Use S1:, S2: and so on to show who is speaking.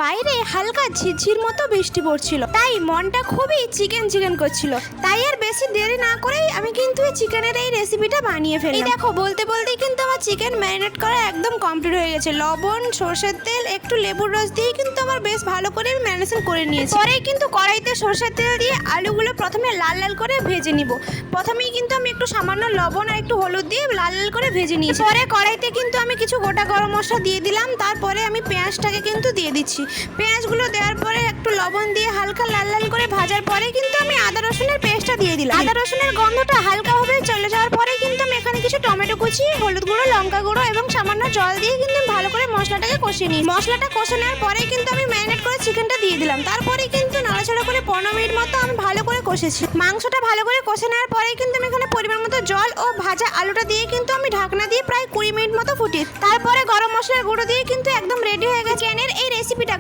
S1: বাইরে হালকা ঝিরঝির মতো বৃষ্টি পড়ছিল, তাই মনটা খুবই চিকেন চিকেন করছিল। তাই আর বেশি দেরি না করেই আমি কিন্তু এই চিকেনের এই রেসিপিটা বানিয়ে ফেলি। দেখো বলতে বলতেই কিন্তু আমার চিকেন ম্যারিনেট করা একদম কমপ্লিট হয়ে গেছে। লবণ, সরষের তেল, একটু লেবুর রস দিয়ে কিন্তু আমার বেশ ভালো করে আমি ম্যারিনেশন করে নিয়েছি। পরে কিন্তু কড়াইতে সরষের তেল দিয়ে আলুগুলো প্রথমে লাল লাল করে ভেজে নিব। প্রথমেই কিন্তু আমি একটু সামান্য লবণ আর একটু হলুদ দিয়ে লাল লাল করে ভেজে নিয়েছি। পরে কড়াইতে কিন্তু আমি কিছু গোটা গরম মশলা দিয়ে দিলাম। তারপরে আমি পেঁয়াজটাকে কিন্তু দিয়ে দিচ্ছি। পেঁয়াজগুলো দেওয়ার পরে একটু লবণ দিয়ে হালকা লাল লাল করে ভাজার পরে কিন্তু আমি আদা রসুনের পেস্টটা দিয়ে দিলাম। আদা রসুনের গন্ধটা হালকাভাবে চলে যাওয়ার পরে কিন্তু আমি এখানে কিছু টমেটো কুচি, হলুদ গুঁড়ো, লঙ্কা গুঁড়ো এবং সামান্য জল দিয়ে কিন্তু ভালো করে মশলাটাকে কষিয়ে নিই। মশলাটা কষে নেওয়ার পরে কিন্তু আমি ম্যারিনেট করে চিকেনটা দিয়ে দিলাম। তারপরে কিন্তু নাড়াচাড়া করে 15 মিনিট মতো আমি ভালো করে কষেছি। মাংসটা ভালো করে কষে নেওয়ার পরে কিন্তু আমি এখানে পরিমাণ মতো জল ও ভাজা আলুটা দিয়ে কিন্তু আমি ঢাকনা দিয়ে প্রায় 20 মিনিট মতো ফুটিয়ে, তারপরে গরম মশলার গুঁড়ো দিয়ে কিন্তু একদম রেডি হয়ে গেছে চিকেনের এই রেসিপিটা।